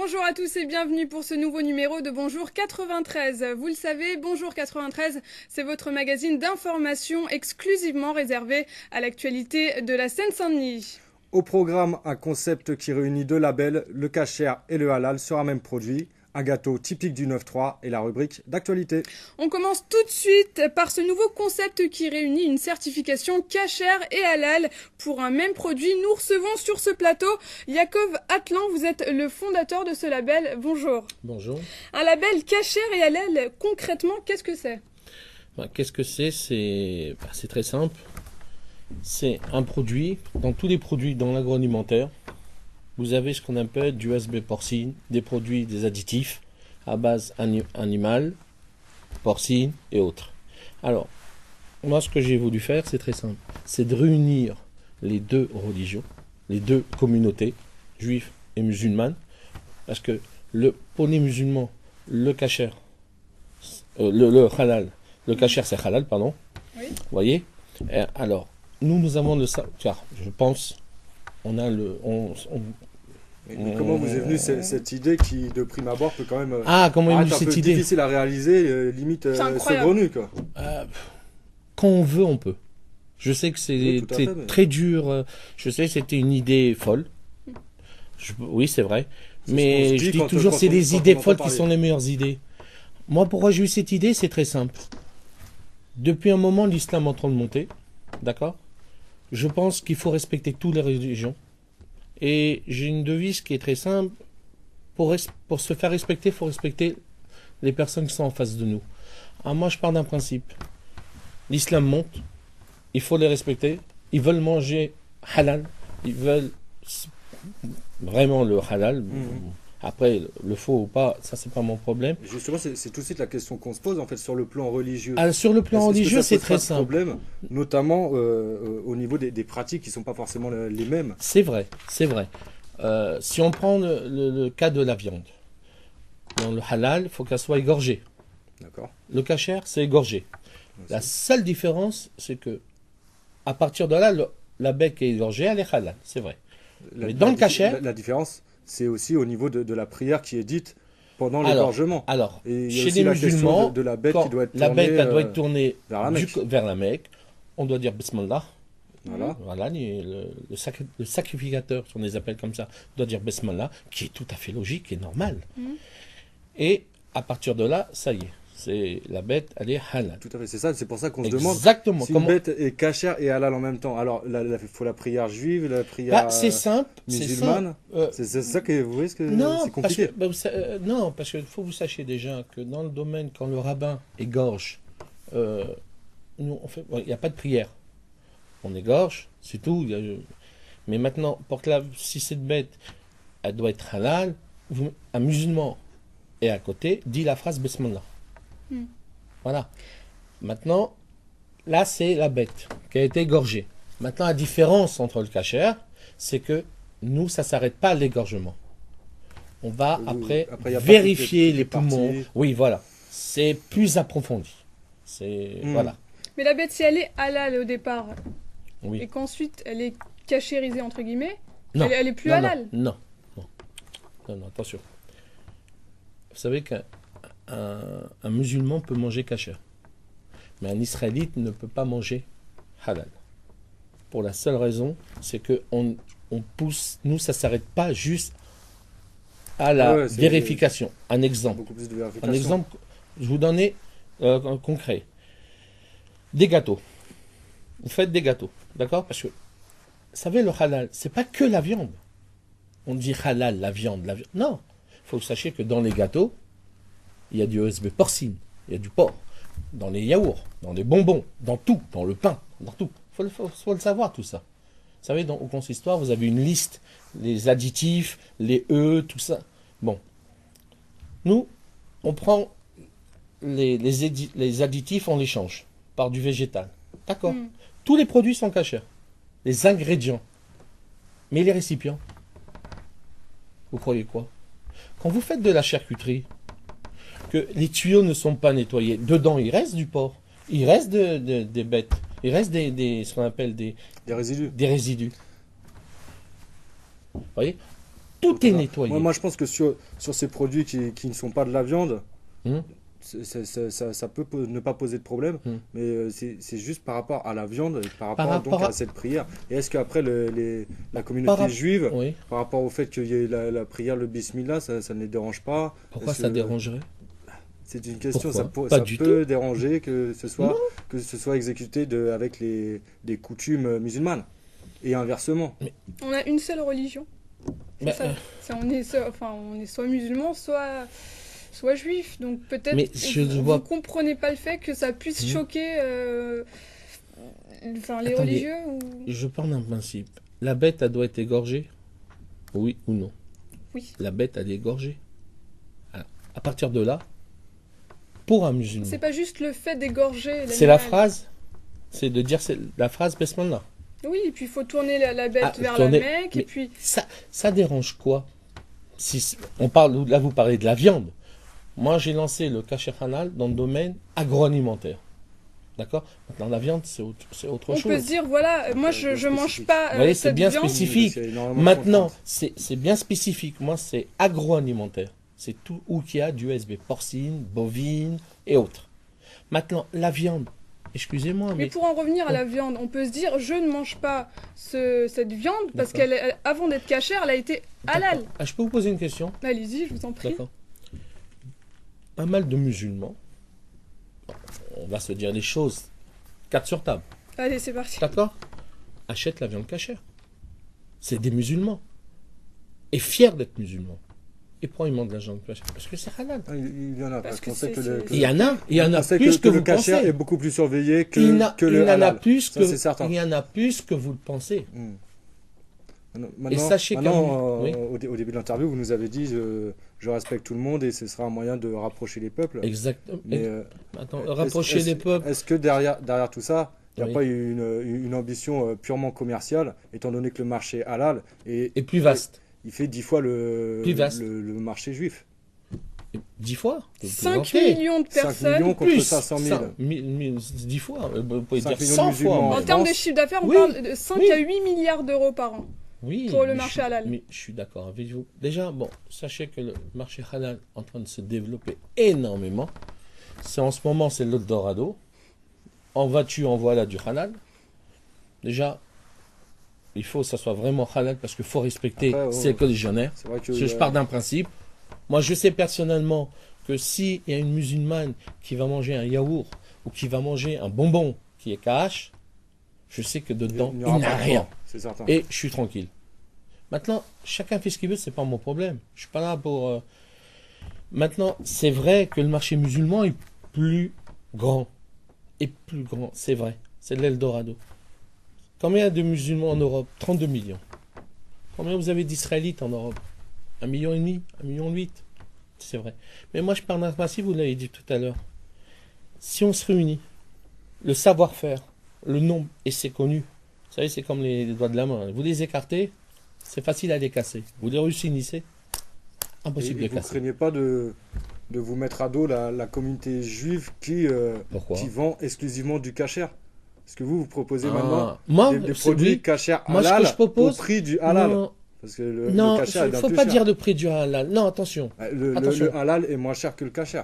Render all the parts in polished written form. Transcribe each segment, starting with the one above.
Bonjour à tous et bienvenue pour ce nouveau numéro de Bonjour 93. Vous le savez, Bonjour 93, c'est votre magazine d'information exclusivement réservé à l'actualité de la Seine-Saint-Denis. Au programme, un concept qui réunit deux labels, le kasher et le halal sur un même produit, un gâteau typique du 9-3 et la rubrique d'actualité. On commence tout de suite par ce nouveau concept qui réunit une certification kasher et halal pour un même produit. Nous recevons sur ce plateau Yaakov Atlan, vous êtes le fondateur de ce label. Bonjour. Bonjour. Un label kasher et halal, concrètement, qu'est-ce que c'est ? Qu'est-ce que c'est ? C'est très simple. C'est un produit, dans tous les produits dans l'agroalimentaire, vous avez ce qu'on appelle du ASB porcine, des produits, des additifs à base animale, porcine et autres. Alors, moi ce que j'ai voulu faire, c'est très simple. C'est de réunir les deux religions, les deux communautés, juifs et musulmanes, parce que pour les musulmans, le kasher, le halal, le kasher c'est halal, pardon. Oui. Vous voyez ? Alors, nous avons le savoir, je pense, on a le... Mais comment vous est venue cette idée qui, de prime abord, peut quand même comment est venue cette idée ? difficile à réaliser, limite saugrenue, quoi. Quand on veut, on peut. Je sais que c'est très dur. Je sais que c'était une idée folle. Oui, c'est vrai. Mais je dis toujours, c'est les idées folles qui sont les meilleures idées. Moi, pourquoi j'ai eu cette idée ? C'est très simple. Depuis un moment, l'islam est en train de monter. D'accord ? Je pense qu'il faut respecter toutes les religions. Et j'ai une devise qui est très simple. Pour se faire respecter, il faut respecter les personnes qui sont en face de nous. Alors moi, je pars d'un principe. L'islam monte. Il faut les respecter. Ils veulent manger halal. Ils veulent vraiment le halal. Après, le faux ou pas, ça, c'est pas mon problème. Justement, c'est tout de suite la question qu'on se pose, en fait, sur le plan religieux. Alors, sur le plan religieux, c'est très simple. Problème, notamment au niveau des pratiques qui ne sont pas forcément les mêmes. C'est vrai, c'est vrai. Si on prend le cas de la viande, dans le halal, il faut qu'elle soit égorgée. D'accord. Le kasher, c'est égorgé. Merci. La seule différence, c'est que à partir de là, la bête qui est égorgée, elle est halal, c'est vrai. Mais dans le kasher... La différence, c'est aussi au niveau de la prière qui est dite pendant l'égorgement. Alors, et chez les musulmans, de la bête qui doit être la tournée, bête elle doit être tournée vers la Mecque. vers la Mecque, on doit dire Bismillah. Voilà. Le sacrificateur, si on les appelle comme ça, doit dire Bismillah, qui est tout à fait logique et normal. Et à partir de là, ça y est. La bête, elle est halal. Tout à fait, c'est ça. C'est pour ça qu'on se Exactement. demande si une bête est kasher et halal en même temps. Alors, il faut la prière juive, la prière c'est simple, musulmane. C'est ça que vous voyez, c'est compliqué. Non, parce qu'il faut que vous sachiez déjà que dans le domaine, quand le rabbin égorge, il n'y a pas de prière. On égorge, c'est tout. Mais maintenant, si cette bête, elle doit être halal, un musulman est à côté, dit la phrase Bismillah. Voilà. Maintenant, là, c'est la bête qui a été égorgée. Maintenant, la différence entre le kasher, c'est que nous, ça ne s'arrête pas à l'égorgement. On va après vérifier les poumons. Oui, voilà. C'est plus approfondi. Voilà. Mais la bête, si elle est halal au départ, oui. Et qu'ensuite elle est cachérisée, entre guillemets, non. Elle est plus halal. Non, attention. Vous savez qu'un musulman peut manger kasher. Mais un israélite ne peut pas manger halal. Pour la seule raison, c'est qu'on pousse, nous, ça ne s'arrête pas juste à la vérification. Un exemple. Beaucoup plus de vérification. Un exemple, je vous donne un concret. Des gâteaux. Vous faites des gâteaux, d'accord ? Parce que, vous savez, le halal, c'est pas que la viande. On dit halal, la viande. Non. Il faut que vous sachiez que dans les gâteaux, il y a du OSB porcine, il y a du porc, dans les yaourts, dans les bonbons, dans tout, dans le pain, dans tout. Il faut le savoir, tout ça. Vous savez, au consistoire, vous avez une liste, les additifs, les tout ça. Bon. Nous, on prend les additifs, on les change par du végétal. D'accord. Tous les produits sont cachers. Les ingrédients. Mais les récipients, vous croyez quoi ? Quand vous faites de la charcuterie, que les tuyaux ne sont pas nettoyés, dedans il reste du porc, il reste des bêtes, il reste ce qu'on appelle des résidus. Des résidus. Vous voyez ? Tout est nettoyé. Moi, je pense que sur ces produits qui ne sont pas de la viande, Hum. ça peut ne pas poser de problème, mais c'est juste par rapport à la viande, et par rapport, rapport donc, à cette prière. Et est-ce qu'après, la communauté juive, Oui. par rapport au fait qu'il y ait la prière, le bismillah, ça ne les dérange pas? Pourquoi ça dérangerait? C'est une question, Pourquoi ça Pas du peut tout. déranger que ce soit exécuté avec des coutumes musulmanes, et inversement. On a une seule religion. Bah, On est soit musulman, soit juif. Donc peut-être Mais vous comprenez pas le fait que ça puisse choquer les Attendez, religieux ou... Je pars d'un principe. La bête, elle doit être égorgée? Oui ou non? Oui. La bête, elle est égorgée. Alors, à partir de là, pour un musulman, C'est pas juste le fait d'égorger l'animal. c'est la phrase, c'est de dire la phrase Besmallah. Oui, et puis il faut tourner la bête vers tourner, la Mecque, et mais puis... ça dérange quoi? Si on parle, là vous parlez de la viande. Moi j'ai lancé le kasher halal dans le domaine agroalimentaire. D'accord? Maintenant la viande c'est autre On chose. peut se dire, voilà, moi je mange pas Vous voyez, c'est cette bien viande. spécifique. C'est énormément de Maintenant, contraintes. c'est bien spécifique. Moi, c'est agroalimentaire. C'est tout où qu'il y a du USB porcine, bovine et autres. Maintenant, la viande, excusez-moi, Mais mais pour en revenir à la viande, on peut se dire, je ne mange pas cette viande parce D'accord. avant d'être cachère, elle a été halal. Ah, je peux vous poser une question? Allez-y, je vous en prie. D'accord. Pas mal de musulmans, on va se dire les choses, 4 sur table, Allez, c'est parti. d'accord? Achètent la viande cachère. C'est des musulmans. Et fiers d'être musulmans. Et pourquoi ils mangent de la viande cachère? Parce que c'est halal. Il y en a, Parce parce qu'on que sait que c'est- Il y en a on sait plus que le vous kasher pensez. est beaucoup plus surveillé que Il le y en a halal. plus Ça, c'est certain. il y en a plus que vous le pensez. Maintenant, Et sachez maintenant, oui. au début de l'interview, vous nous avez dit je respecte tout le monde et ce sera un moyen de rapprocher les peuples. Exactement. Mais, Attends, rapprocher les peuples. Est-ce que derrière tout ça, il n'y a Oui. pas une ambition purement commerciale, étant donné que le marché halal Et plus vaste. il fait 10 fois le marché juif. 10 fois. Vous 5 plaisantez. millions de 5 personnes. millions contre Plus. 500 000. 10 fois. Vous pouvez 5 dire millions 100 de musulmans fois. en En mais- termes de France. chiffre d'affaires, on Oui. parle de 5 Oui. à 8 milliards d'euros par an. Oui, pour le mais marché halal. Mais je suis d'accord avec vous. Déjà, bon, sachez que le marché halal est en train de se développer énormément. En ce moment, c'est l'Eldorado. En vas-tu, en voilà du halal. Déjà, il faut que ça soit vraiment halal parce qu'il faut respecter Après, ses légionnaires. C'est vrai que Je pars d'un principe. Moi, je sais personnellement que s'il y a une musulmane qui va manger un yaourt ou qui va manger un bonbon qui est KH, je sais que dedans, n'y il aura n'a pas de rien. mort, c'est certain. Et je suis tranquille. Maintenant, chacun fait ce qu'il veut, c'est pas mon problème. Je suis pas là pour. Maintenant, c'est vrai que le marché musulman est plus grand. Et plus grand, c'est vrai. C'est l'Eldorado. Combien de musulmans en Europe? 32 millions. Combien vous avez d'Israélites en Europe? 1,5 million, 1,8 million. C'est vrai. Mais moi, je parle d'un principe, vous l'avez dit tout à l'heure. Si on se réunit, le savoir-faire, le nombre, et c'est connu. Vous savez, c'est comme les doigts de la main. Vous les écartez, c'est facile à les casser. Vous les réunissez, impossible de Et les vous ne casser. craignez pas de vous mettre à dos la communauté juive Pourquoi? qui vend exclusivement du kasher? Parce que vous proposez Ah, maintenant moi, des c'est- produits oui. kasher Moi, ce que halal je propose- au prix du halal. Non, Parce que le non, kasher il est ne bien faut plus pas cher. dire le prix du halal. Non, attention. Attention. Le halal est moins cher que le kasher.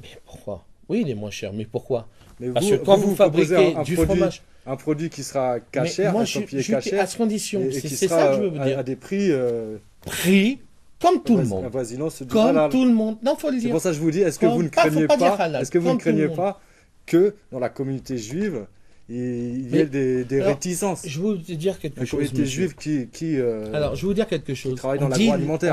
Mais pourquoi? Oui, il est moins cher, mais pourquoi? Mais Parce que quand vous proposez fabriquez un du produit, fromage... un produit qui sera Mais kasher, moi, estampillé je kasher, à ce condition. et C'est qui c'est sera ça que je veux vous à dire. des prix Prix, comme tout le monde. avoisinant ceux du Comme halal. tout le monde. Non, faut le C'est dire. pour ça que je vous dis, est-ce que Comme- vous ne pas- faut craignez pas dire pas, halal, est-ce que vous comme ne tout le craignez monde. pas que dans la communauté juive, il y Mais- ait des alors, réticences? Je vais vous dire quelque La chose. communauté monsieur. juive qui Alors, je vais vous dire quelque chose. travaille dans On dit- l'agroalimentaire.